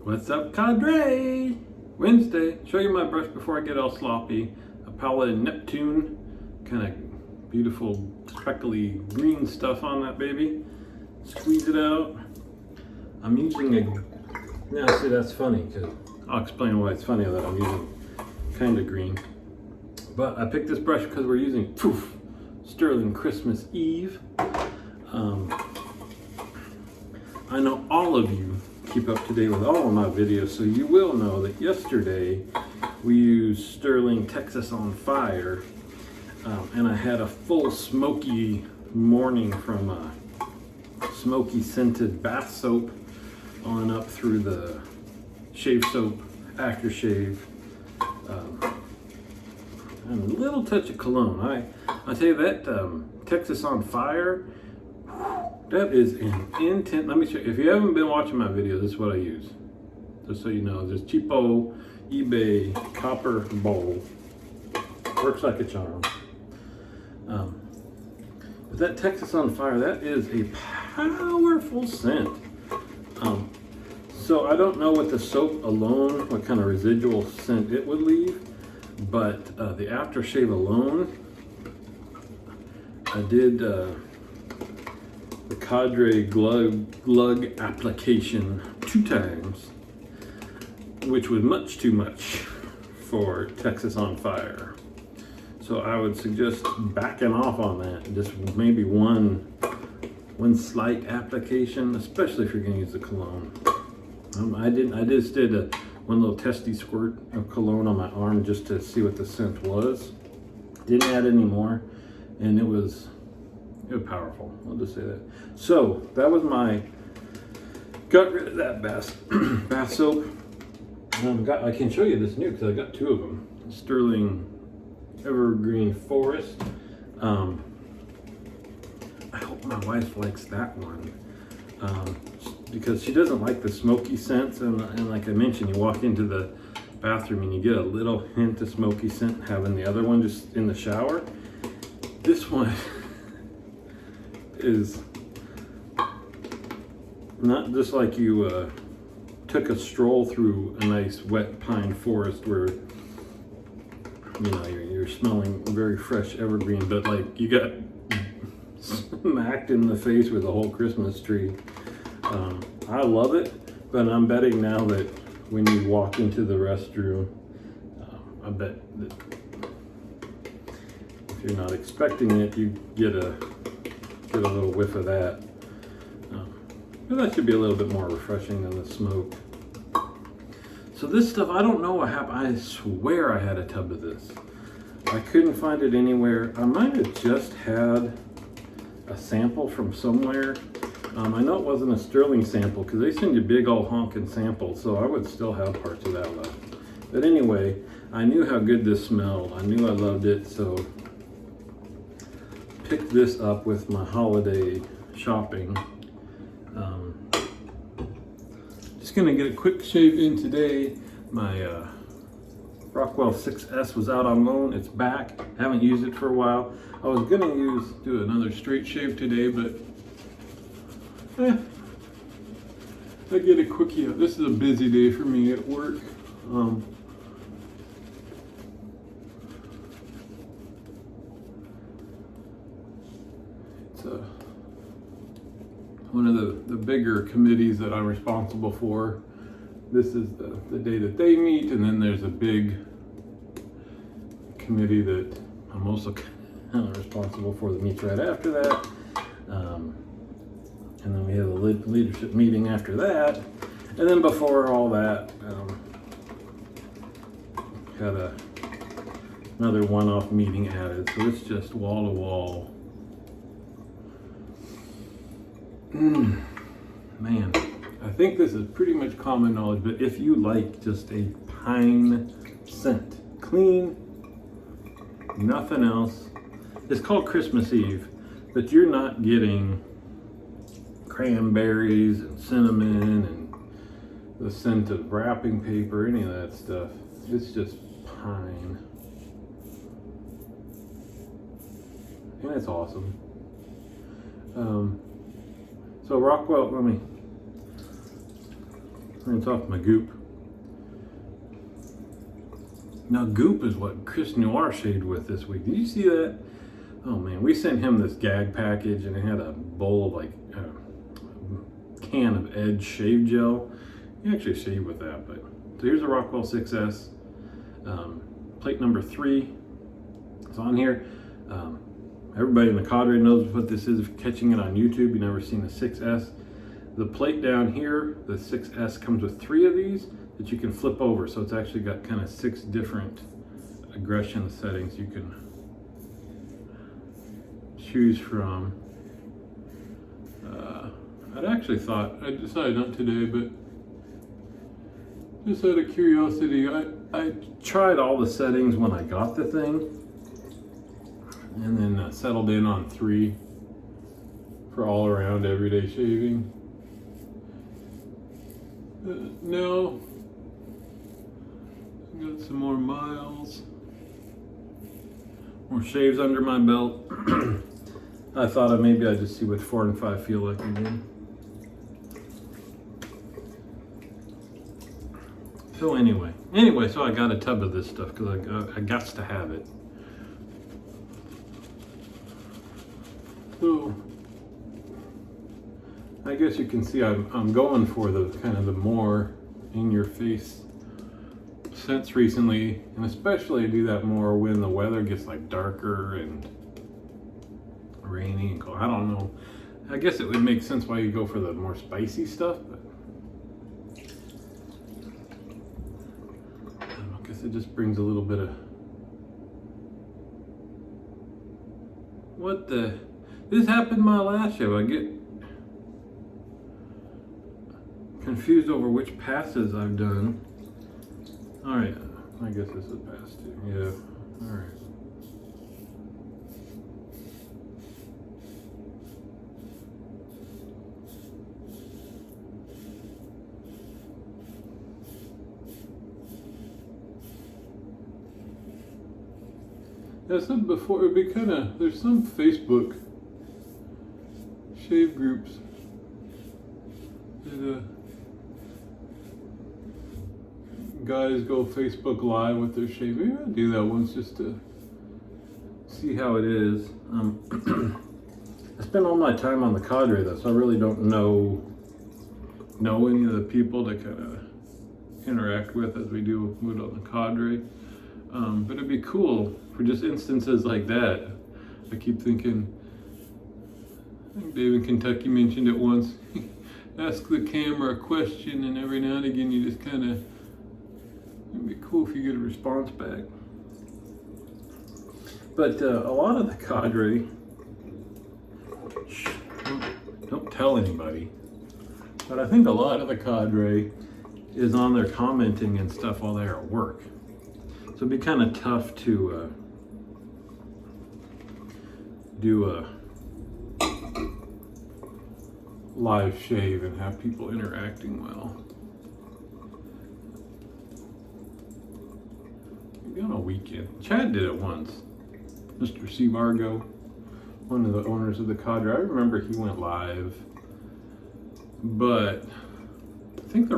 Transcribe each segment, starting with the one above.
What's up, cadre? Wednesday. Show you my brush before I get all sloppy. A palette Neptune. Kind of beautiful, speckly green stuff on that baby. Squeeze it out. I'm using a... Now see, that's funny, because I'll explain why it's funny that I'm using kind of green. But I picked this brush because we're using Stirling Christmas Eve. I know all of you keep up to date with all of my videos, so you will know that yesterday we used Stirling Texas on Fire, and I had a full smoky morning from smoky scented bath soap on up through the shave soap, aftershave, and a little touch of cologne. I tell you that Texas on Fire, that is an intense. Let me show you. If you haven't been watching my videos, this is what I use. Just so you know, this cheapo eBay copper bowl works like a charm. But that Texas on Fire, that is a powerful scent. So I don't know with the soap alone what kind of residual scent it would leave, but the aftershave alone, I did the Cadre glug application 2 times, which was much too much for Texas on Fire. So I would suggest backing off on that. Just maybe one slight application, especially if you're going to use the cologne. I just did one little testy squirt of cologne on my arm just to see what the scent was. Didn't add any more, and it was powerful. I'll just say that. So that was got rid of that bath soap. I can show you this new because I got 2 of them. Stirling Evergreen Forest. I hope my wife likes that one because she doesn't like the smoky scents, and like I mentioned, you walk into the bathroom and you get a little hint of smoky scent having the other one just in the shower. This one is not just like you took a stroll through a nice wet pine forest where you're smelling very fresh evergreen, but like you got smacked in the face with a whole Christmas tree. I love it, but I'm betting now that when you walk into the restroom, I bet that if you're not expecting it, you get a little whiff of that. But that should be a little bit more refreshing than the smoke. So this stuff, I don't know what happened. I swear I had a tub of this. I couldn't find it anywhere. I might have just had a sample from somewhere. I know it wasn't a Stirling sample because they send you big old honking samples, so I would still have parts of that left. But anyway, I knew how good this smelled. I knew I loved it, so picked this up with my holiday shopping. Just gonna get a quick shave in today. My Rockwell 6S was out on loan. It's back. Haven't used it for a while. I was gonna do another straight shave today, but I get a quickie. This is a busy day for me at work. It's one of the bigger committees that I'm responsible for. This is the day that they meet, and then there's a big committee that I'm also kind of responsible for that meets right after that. And then we have a leadership meeting after that. And then before all that, had another one-off meeting added. So it's just wall to wall. Man, I think this is pretty much common knowledge, but if you like just a pine scent, clean, nothing else, it's called Christmas Eve, but you're not getting cranberries and cinnamon and the scent of wrapping paper, any of that stuff. It's just pine. And it's awesome. So Rockwell, let rinse off my goop. Now goop is what Chris Noir shaved with this week. Did you see that? Oh man, we sent him this gag package and it had a bowl of like a can of Edge shave gel. He actually shaved with that, but so here's a Rockwell 6S. Plate number 3 is on here. Everybody in the cadre knows what this is. If you're catching it on YouTube, you've never seen the 6S. The plate down here, the 6S, comes with 3 of these that you can flip over. So it's actually got kind of 6 different aggression settings you can choose from. I'd actually thought, I decided not today, but just out of curiosity, I tried all the settings when I got the thing, and then settled in on 3 for all around everyday shaving. Now, I got some more miles, more shaves under my belt. I thought maybe I'd just see what 4 and 5 feel like again. So anyway, so I got a tub of this stuff because I got to have it. So I guess you can see I'm going for the kind of the more in your face scents recently, and especially I do that more when the weather gets like darker and rainy and cold. I don't know. I guess it would make sense why you go for the more spicy stuff, but I guess it just brings a little bit of what the. This happened my last show. I get confused over which passes I've done. All right, I guess this is pass 2. Yeah, all right. As I said before, it'd be kind of, there's some Facebook shave groups that guys go Facebook Live with their shave. Maybe I'll do that once just to see how it is. I spend all my time on the cadre though, so I really don't know any of the people to kind of interact with as we do with on the cadre. But it'd be cool for just instances like that. I keep thinking, I think Dave in Kentucky mentioned it once. Ask the camera a question, and every now and again you just kind of, it'd be cool if you get a response back. But a lot of the cadre, don't tell anybody, but I think a lot of the cadre is on there commenting and stuff while they're at work. So it'd be kind of tough to do a live shave and have people interacting well. Maybe on a weekend. Chad did it once. Mr. C. Vargo, one of the owners of the cadre. I remember he went live, but I think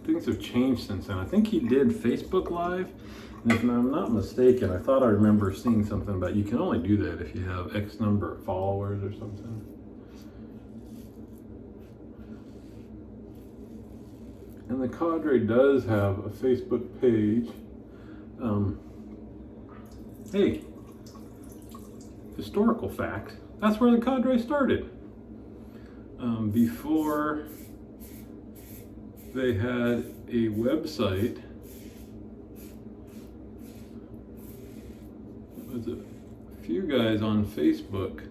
things have changed since then. I think he did Facebook Live. And if I'm not mistaken, I thought I remember seeing something about you can only do that if you have X number of followers or something. And the cadre does have a Facebook page. Hey, historical fact, that's where the cadre started. Before they had a website, there's a few guys on Facebook,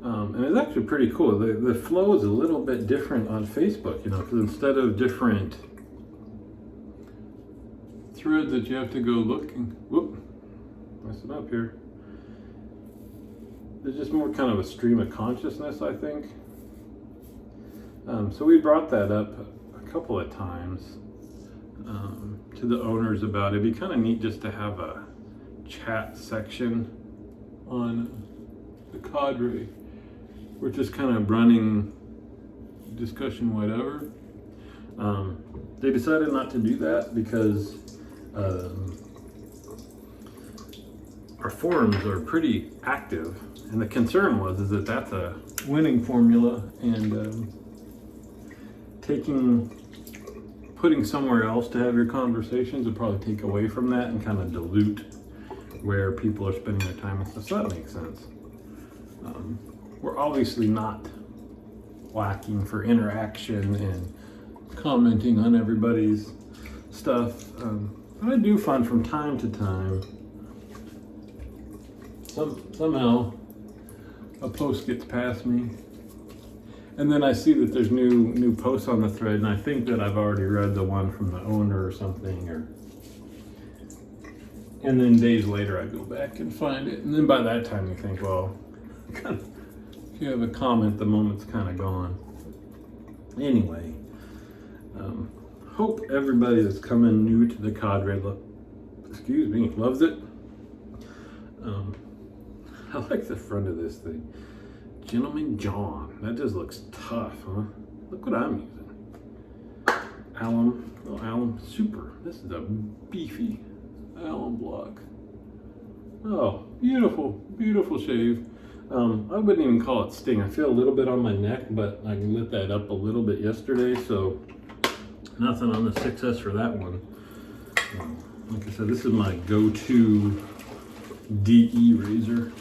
and it's actually pretty cool. The flow is a little bit different on Facebook, because instead of different threads that you have to go looking, mess it up here. There's just more kind of a stream of consciousness, I think. So we brought that up a couple of times to the owners about it. It'd be kind of neat just to have a chat section on the cadre. We're just kind of running discussion, whatever. They decided not to do that because our forums are pretty active, and the concern is that that's a winning formula, and putting somewhere else to have your conversations would probably take away from that and kind of dilute where people are spending their time and stuff. So that makes sense. We're obviously not lacking for interaction and commenting on everybody's stuff, but I do find from time to time somehow a post gets past me, and then I see that there's new posts on the thread, and I think that I've already read the one from the owner or something, and then days later I go back and find it, and then by that time you think, well, if you have a comment, the moment's kind of gone. Anyway, hope everybody that's coming new to the cadre, loves it. I like the front of this thing. Gentleman John. That just looks tough, huh? Look what I'm using. Alum Super. This is a beefy alum block. Oh, beautiful, beautiful shave. I wouldn't even call it sting. I feel a little bit on my neck, but I lit that up a little bit yesterday, so nothing on the 6S for that one. Like I said, this is my go-to DE razor.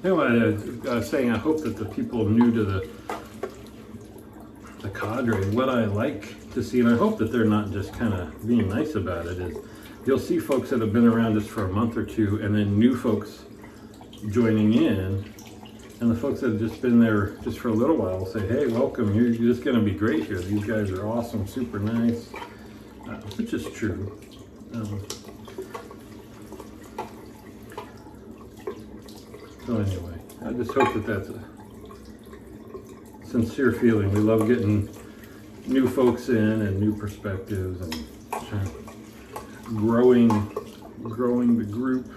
Anyway, I was saying I hope that the people new to the cadre, what I like to see, and I hope that they're not just kind of being nice about it, is you'll see folks that have been around just for a month or two, and then new folks joining in, and the folks that have just been there just for a little while will say, hey, welcome, you're just going to be great here. These guys are awesome, super nice, which is true. So anyway, I just hope that that's a sincere feeling. We love getting new folks in and new perspectives and growing the group,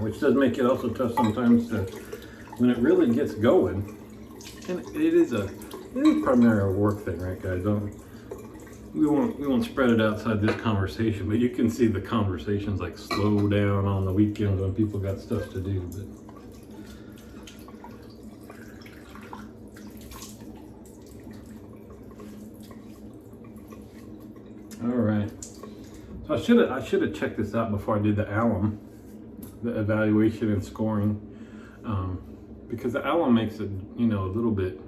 which does make it also tough sometimes to, when it really gets going, and it is primarily a work thing, right, guys? We won't spread it outside this conversation, but you can see the conversations like slow down on the weekends when people got stuff to do. All right, so I should have checked this out before I did the alum, the evaluation and scoring, because the alum makes it, a little bit.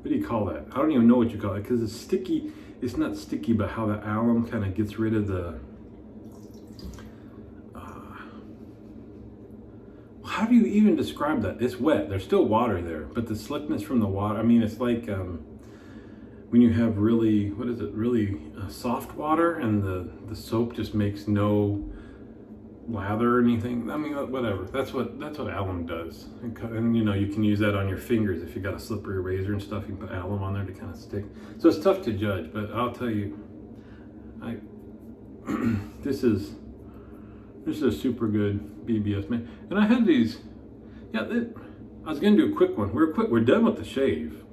What do you call that? I don't even know what you call it, because it's sticky. It's not sticky, but how the alum kind of gets rid of the. How do you even describe that? It's wet. There's still water there, but the slickness from the water. I mean, it's like when you have really soft water, and the soap just makes no lather or anything. I mean, whatever. That's what alum does, and you can use that on your fingers if you got a slippery razor and stuff. You can put alum on there to kind of stick. So it's tough to judge, but I'll tell you, this is a super good BBS, man. And I had these. Yeah, I was gonna do a quick one. We're done with the shave.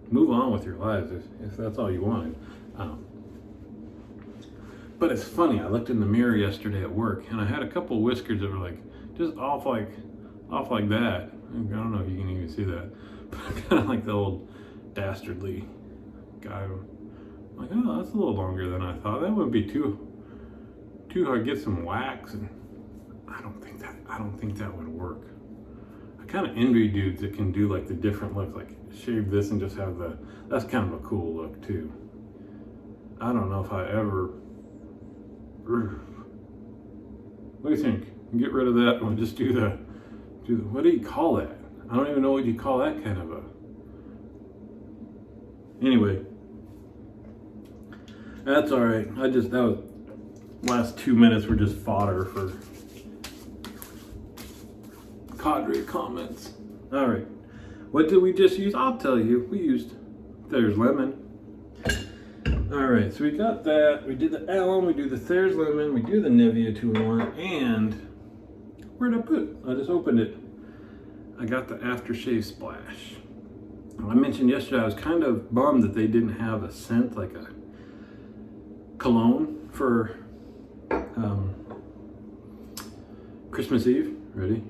Move on with your lives if that's all you wanted. But it's funny, I looked in the mirror yesterday at work, and I had a couple whiskers that were like, just off like that. I don't know if you can even see that, but kind of like the old dastardly guy. I'm like, oh, that's a little longer than I thought. That wouldn't be too hard. Get some wax, and I don't think that would work. I kind of envy dudes that can do like the different looks, like shave this and just have that's kind of a cool look too. I don't know if I ever. What do you think? Get rid of that and just do the what do you call that? I don't even know what you call that kind of a. Anyway, that's all right. That was last 2 minutes were just fodder for cadre comments. All right, what did we just use? I'll tell you. We used Thayer's Lemon. All right, so we got that. We did the alum, we do the Thayer's Lemon, we do the Nivea 2-in-1, and Where'd I put it? I just opened it. I got the aftershave splash. I mentioned yesterday I was kind of bummed that they didn't have a scent like a cologne for Christmas Eve. Ready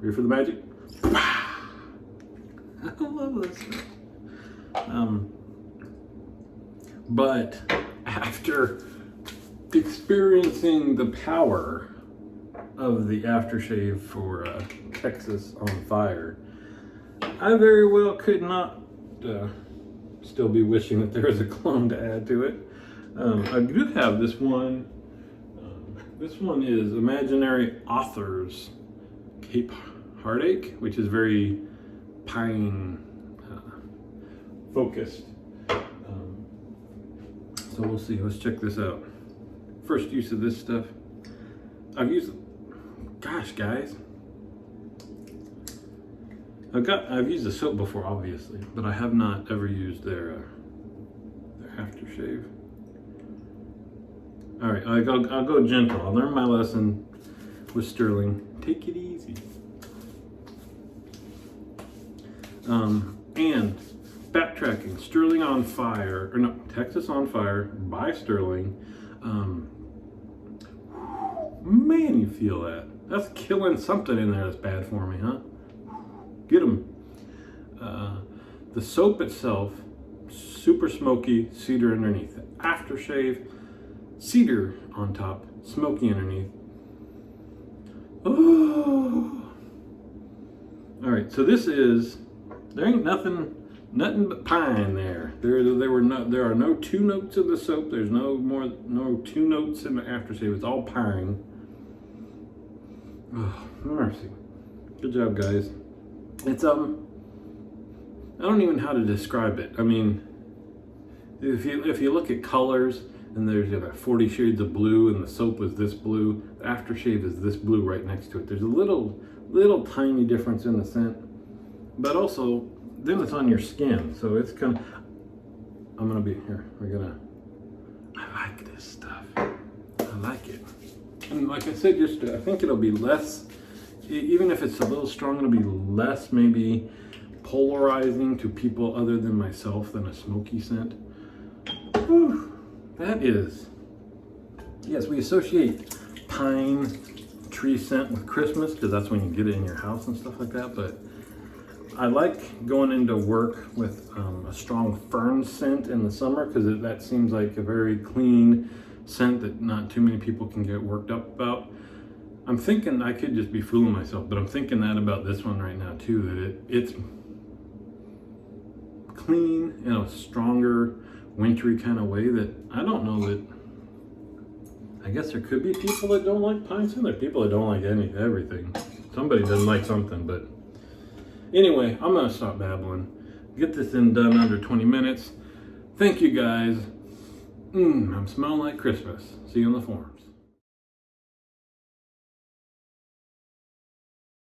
for the magic? I love this. But after experiencing the power of the aftershave for Texas on Fire, I very well could not still be wishing that there was a clone to add to it. I do have this one. This one is Imaginary Authors Cape Heartache, which is very pine focused. So we'll see. Let's check this out. First use of this stuff. I've used, gosh, guys. I've used the soap before, obviously, but I have not ever used their aftershave. All right, I'll go gentle. I'll learn my lesson with Stirling. Take it easy. And backtracking, Stirling on Fire, or no, Texas on Fire by Stirling. Man, you feel that. That's killing something in there that's bad for me, huh? Get them. The soap itself, super smoky, cedar underneath. Aftershave, cedar on top, smoky underneath. Oh. All right, so this is, there ain't nothing but pine there. There are no two notes in the soap. There's no two notes in the aftershave. It's all pine. Oh, mercy. Good job, guys. It's I don't even know how to describe it. I mean, if you look at colors, and there's 40 shades of blue, and the soap is this blue, the aftershave is this blue right next to it. There's a little tiny difference in the scent, but also then it's on your skin, so it's kind of. I'm gonna be here. I like this stuff. I like it, and like I said, I think it'll be less. Even if it's a little strong, it'll be less maybe polarizing to people other than myself than a smoky scent. Whew, that is, yes, we associate pine tree scent with Christmas because that's when you get it in your house and stuff like that, but I like going into work with a strong fern scent in the summer because that seems like a very clean scent that not too many people can get worked up about. I'm thinking I could just be fooling myself, but I'm thinking that about this one right now too, that it's clean in a stronger, wintry kind of way that I don't know that, I guess there could be people that don't like pine scent. There are people that don't like everything. Somebody doesn't like something, but anyway, I'm gonna stop babbling. Get this thing done under 20 minutes. Thank you guys. I'm smelling like Christmas. See you on the forum.